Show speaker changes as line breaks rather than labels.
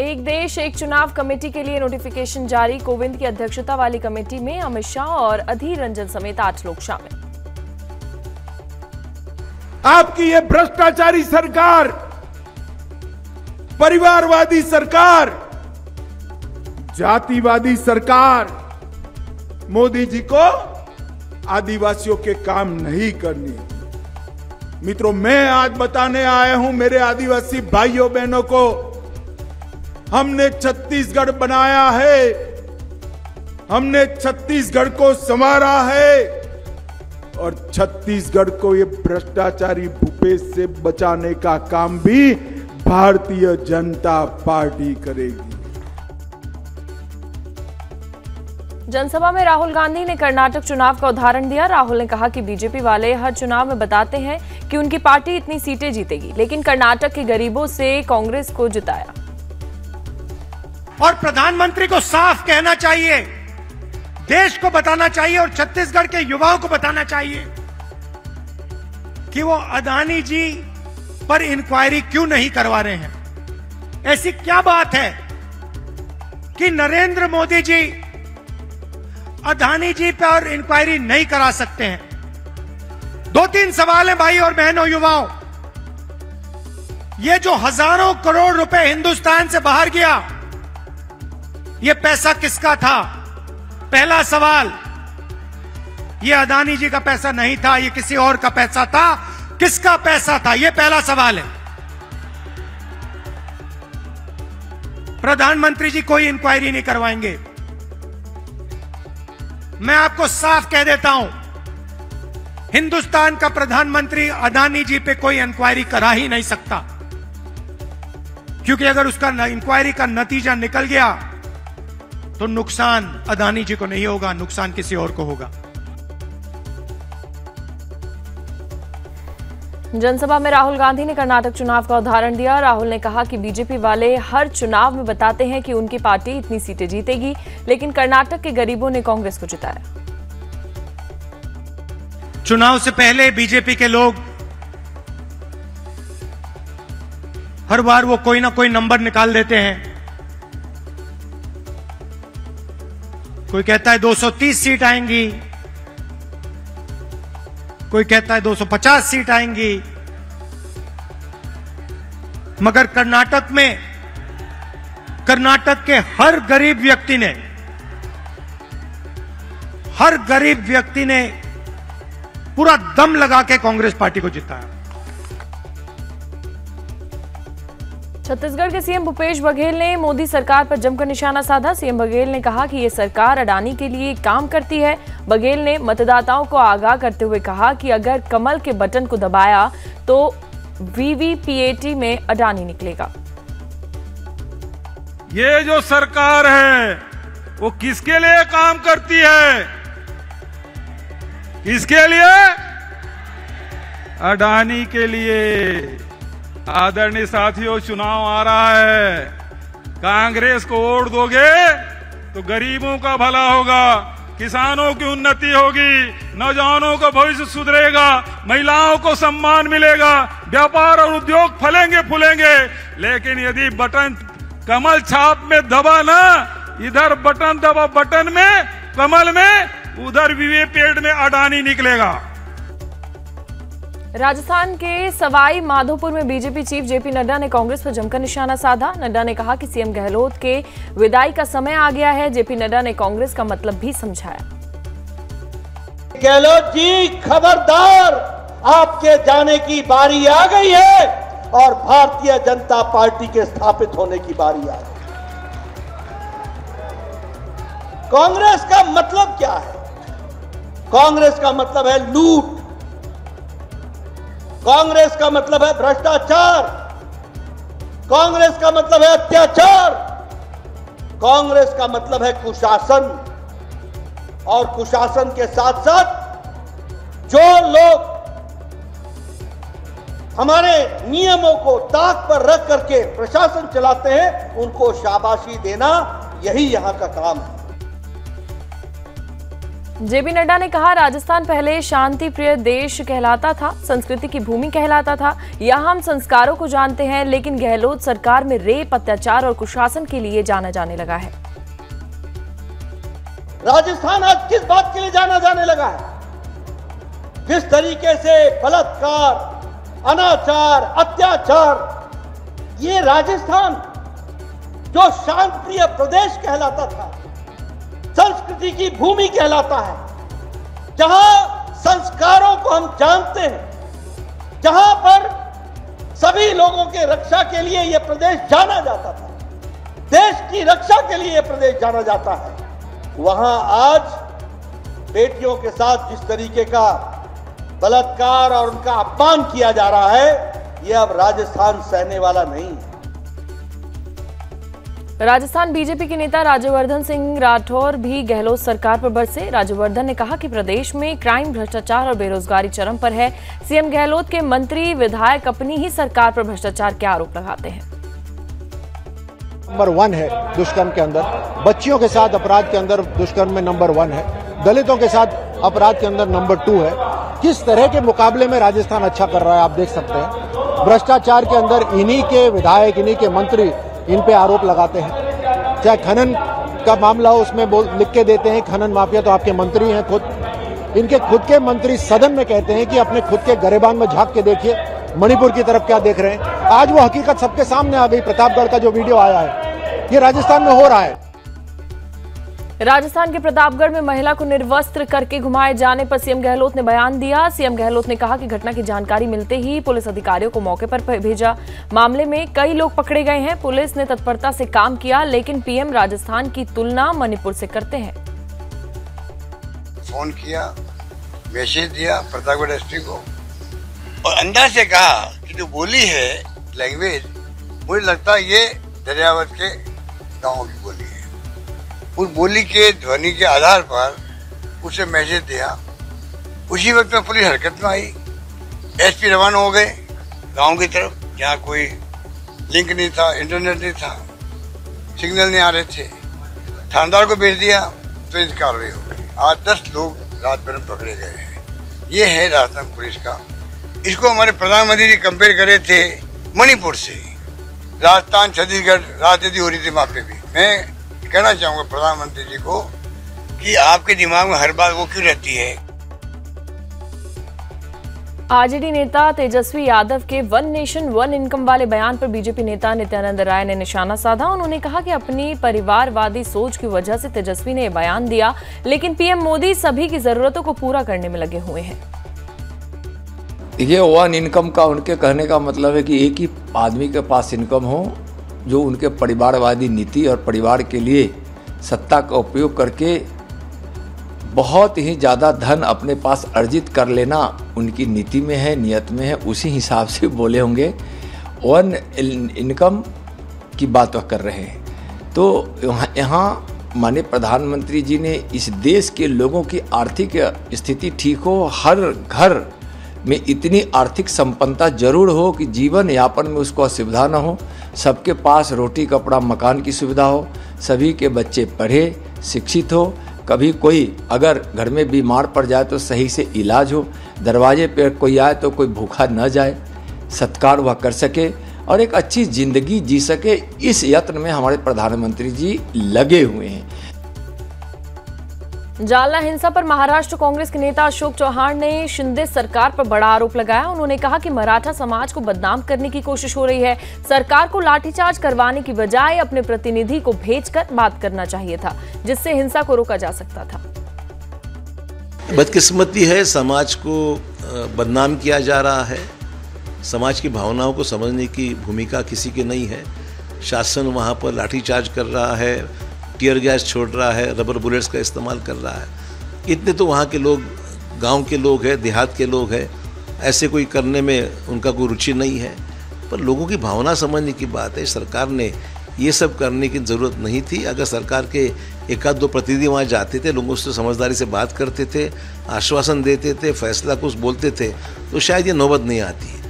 एक देश एक चुनाव कमेटी के लिए नोटिफिकेशन जारी। कोविंद की अध्यक्षता वाली कमेटी में अमित शाह और अधीर रंजन समेत 8 लोग शामिल।
आपकी ये भ्रष्टाचारी सरकार, परिवारवादी सरकार, जातिवादी सरकार मोदी जी को आदिवासियों के काम नहीं करनी। मित्रों, मैं आज बताने आया हूं मेरे आदिवासी भाइयों बहनों को, हमने छत्तीसगढ़ बनाया है, हमने छत्तीसगढ़ को संवारा है और छत्तीसगढ़ को ये भ्रष्टाचारी भूपेश से बचाने का काम भी भारतीय जनता पार्टी करेगी।
जनसभा में राहुल गांधी ने कर्नाटक चुनाव का उदाहरण दिया। राहुल ने कहा कि बीजेपी वाले हर चुनाव में बताते हैं कि उनकी पार्टी इतनी सीटें जीतेगी, लेकिन कर्नाटक के गरीबों से कांग्रेस को जिताया।
और प्रधानमंत्री को साफ कहना चाहिए, देश को बताना चाहिए और छत्तीसगढ़ के युवाओं को बताना चाहिए कि वो अदानी जी पर इंक्वायरी क्यों नहीं करवा रहे हैं। ऐसी क्या बात है कि नरेंद्र मोदी जी अदानी जी पर इंक्वायरी नहीं करा सकते हैं? 2-3 सवाल हैं भाई और बहनों, युवाओं। ये जो हजारों करोड़ रुपए हिंदुस्तान से बाहर गया, ये पैसा किसका था? पहला सवाल, ये अदानी जी का पैसा नहीं था, ये किसी और का पैसा था। किसका पैसा था? ये पहला सवाल है। प्रधानमंत्री जी कोई इंक्वायरी नहीं करवाएंगे। मैं आपको साफ कह देता हूं, हिंदुस्तान का प्रधानमंत्री अदानी जी पे कोई इंक्वायरी करा ही नहीं सकता, क्योंकि अगर उसका इंक्वायरी का नतीजा निकल गया तो नुकसान अदानी जी को नहीं होगा, नुकसान किसी और को होगा।
जनसभा में राहुल गांधी ने कर्नाटक चुनाव का उदाहरण दिया। राहुल ने कहा कि बीजेपी वाले हर चुनाव में बताते हैं कि उनकी पार्टी इतनी सीटें जीतेगी, लेकिन कर्नाटक के गरीबों ने कांग्रेस को जिताया।
चुनाव से पहले बीजेपी के लोग हर बार वो कोई ना कोई नंबर निकाल देते हैं। कोई कहता है 230 सीट आएंगी, कोई कहता है 250 सीट आएंगी, मगर कर्नाटक में कर्नाटक के हर गरीब व्यक्ति ने पूरा दम लगा के कांग्रेस पार्टी को जिताया।
छत्तीसगढ़ के सीएम भूपेश बघेल ने मोदी सरकार पर जमकर निशाना साधा। सीएम बघेल ने कहा कि ये सरकार अडानी के लिए काम करती है। बघेल ने मतदाताओं को आगाह करते हुए कहा कि अगर कमल के बटन को दबाया तो वीवीपीएटी में अडानी निकलेगा।
ये जो सरकार है वो किसके लिए काम करती है? किसके लिए? अडानी के लिए। आदरणीय साथियों, चुनाव आ रहा है, कांग्रेस को वोट दोगे तो गरीबों का भला होगा, किसानों की उन्नति होगी, नौजवानों का भविष्य सुधरेगा, महिलाओं को सम्मान मिलेगा, व्यापार और उद्योग फलेंगे फूलेंगे। लेकिन यदि बटन कमल छाप में दबा ना, इधर बटन दबा बटन में, कमल में, उधर वीवीपीएटी में अडानी निकलेगा।
राजस्थान के सवाई माधोपुर में बीजेपी चीफ जेपी नड्डा ने कांग्रेस पर जमकर निशाना साधा। नड्डा ने कहा कि सीएम गहलोत के विदाई का समय आ गया है। जेपी नड्डा ने कांग्रेस का मतलब भी समझाया।
गहलोत जी, खबरदार, आपके जाने की बारी आ गई है और भारतीय जनता पार्टी के स्थापित होने की बारी आ गई। कांग्रेस का मतलब क्या है? कांग्रेस का मतलब है लूट, कांग्रेस का मतलब है भ्रष्टाचार, कांग्रेस का मतलब है अत्याचार, कांग्रेस का मतलब है कुशासन। और कुशासन के साथ साथ जो लोग हमारे नियमों को ताक पर रख करके प्रशासन चलाते हैं, उनको शाबाशी देना, यही यहां का काम है।
जेपी नड्डा ने कहा, राजस्थान पहले शांति प्रिय देश कहलाता था, संस्कृति की भूमि कहलाता था। यहाँ हम संस्कारों को जानते हैं, लेकिन गहलोत सरकार में रेप, अत्याचार और कुशासन के लिए जाना जाने लगा है।
राजस्थान आज किस बात के लिए जाना जाने लगा है? जिस तरीके से बलात्कार, अनाचार, अत्याचार, ये राजस्थान जो शांत प्रिय प्रदेश कहलाता था, संस्कृति की भूमि कहलाता है, जहां संस्कारों को हम जानते हैं, जहां पर सभी लोगों के रक्षा के लिए यह प्रदेश जाना जाता था, देश की रक्षा के लिए यह प्रदेश जाना जाता है, वहां आज बेटियों के साथ जिस तरीके का बलात्कार और उनका अपमान किया जा रहा है, यह अब राजस्थान सहने वाला नहीं है।
राजस्थान बीजेपी के नेता राज्यवर्धन सिंह राठौर भी गहलोत सरकार पर बरसे। राज्यवर्धन ने कहा कि प्रदेश में क्राइम, भ्रष्टाचार और बेरोजगारी चरम पर है। सीएम गहलोत के मंत्री, विधायक अपनी ही सरकार पर भ्रष्टाचार के आरोप लगाते हैं।
नंबर 1 है दुष्कर्म के अंदर, बच्चियों के साथ अपराध के अंदर दुष्कर्म में नंबर 1 है, दलितों के साथ अपराध के अंदर नंबर 2 है। किस तरह के मुकाबले में राजस्थान अच्छा कर रहा है आप देख सकते हैं। भ्रष्टाचार के अंदर इन्हीं के विधायक, इन्हीं के मंत्री इन पे आरोप लगाते हैं। चाहे खनन का मामला हो, उसमें लिख के देते हैं खनन माफिया तो आपके मंत्री हैं खुद। इनके खुद के मंत्री सदन में कहते हैं कि अपने खुद के गरेबान में झांक के देखिए, मणिपुर की तरफ क्या देख रहे हैं। आज वो हकीकत सबके सामने आ गई। प्रतापगढ़ का जो वीडियो आया है, ये राजस्थान में हो रहा है।
राजस्थान के प्रतापगढ़ में महिला को निर्वस्त्र करके घुमाए जाने पर सीएम गहलोत ने बयान दिया। सीएम गहलोत ने कहा कि घटना की जानकारी मिलते ही पुलिस अधिकारियों को मौके पर भेजा। मामले में कई लोग पकड़े गए हैं। पुलिस ने तत्परता से काम किया, लेकिन पीएम राजस्थान की तुलना मणिपुर से करते हैं।
फोन किया, मैसेज दिया प्रतापगढ़ एसपी को और अंदाज से कहा कि जो बोली है लैंग्वेज, मुझे लगता है ये दरियावत के गाँव की बोली है। उस बोली के ध्वनि के आधार पर उसे मैसेज दिया। उसी वक्त में पुलिस हरकत में आई। एसपी रवाना हो गए गांव की तरफ, जहाँ कोई लिंक नहीं था, इंटरनेट नहीं था, सिग्नल नहीं आ रहे थे। थानेदार को भेज दिया तो इसकी कार्रवाई हो गई। आज 10 लोग रात भर में पकड़े गए हैं। ये है राजस्थान पुलिस का। इसको हमारे प्रधानमंत्री जी कंपेयर करे थे मणिपुर से। राजस्थान, छत्तीसगढ़ राजनीति हो रही थी वहाँ पे भी। मैं कहना चाहूंगा प्रधानमंत्री जी को कि आपके दिमाग में हर बात वो क्यों रहती है।
आरजेडी नेता तेजस्वी यादव के 1 नेशन 1 इनकम वाले बयान पर बीजेपी नेता नित्यानंद राय ने निशाना साधा। उन्होंने कहा कि अपनी परिवारवादी सोच की वजह से तेजस्वी ने यह बयान दिया, लेकिन पीएम मोदी सभी की जरूरतों को पूरा करने में लगे हुए हैं।
ये 1 इनकम का उनके कहने का मतलब है कि एक ही आदमी के पास इनकम हो, जो उनके परिवारवादी नीति और परिवार के लिए सत्ता का उपयोग करके बहुत ही ज़्यादा धन अपने पास अर्जित कर लेना उनकी नीति में है, नियत में है। उसी हिसाब से बोले होंगे। 1 इनकम की बात वह कर रहे हैं। तो यहाँ माननीय प्रधानमंत्री जी ने इस देश के लोगों की आर्थिक स्थिति ठीक हो, हर घर में इतनी आर्थिक संपन्नता जरूर हो कि जीवन यापन में उसको असुविधा न हो, सबके पास रोटी कपड़ा मकान की सुविधा हो, सभी के बच्चे पढ़े शिक्षित हो, कभी कोई अगर घर में बीमार पड़ जाए तो सही से इलाज हो, दरवाजे पर कोई आए तो कोई भूखा न जाए, सत्कार वह कर सके और एक अच्छी जिंदगी जी सके। इस यत्न में हमारे प्रधानमंत्री जी लगे हुए हैं।
जालना हिंसा पर महाराष्ट्र कांग्रेस के नेता अशोक चौहान ने शिंदे सरकार पर बड़ा आरोप लगाया। उन्होंने कहा कि मराठा समाज को बदनाम करने की कोशिश हो रही है। सरकार को लाठीचार्ज करवाने की बजाय अपने प्रतिनिधि को भेजकर बात करना चाहिए था, जिससे हिंसा को रोका जा सकता था।
बदकिस्मती है, समाज को बदनाम किया जा रहा है। समाज की भावनाओं को समझने की भूमिका किसी की नहीं है। शासन वहाँ पर लाठीचार्ज कर रहा है, टीयर गैस छोड़ रहा है, रबर बुलेट्स का इस्तेमाल कर रहा है। इतने तो वहाँ के लोग गांव के लोग हैं, देहात के लोग हैं, ऐसे कोई करने में उनका कोई रुचि नहीं है। पर लोगों की भावना समझने की बात है। सरकार ने ये सब करने की ज़रूरत नहीं थी। अगर सरकार के 1-2 प्रतिनिधि वहाँ जाते थे, लोगों से समझदारी से बात करते थे, आश्वासन देते थे, फैसला कुछ बोलते थे, तो शायद ये नौबत नहीं आती।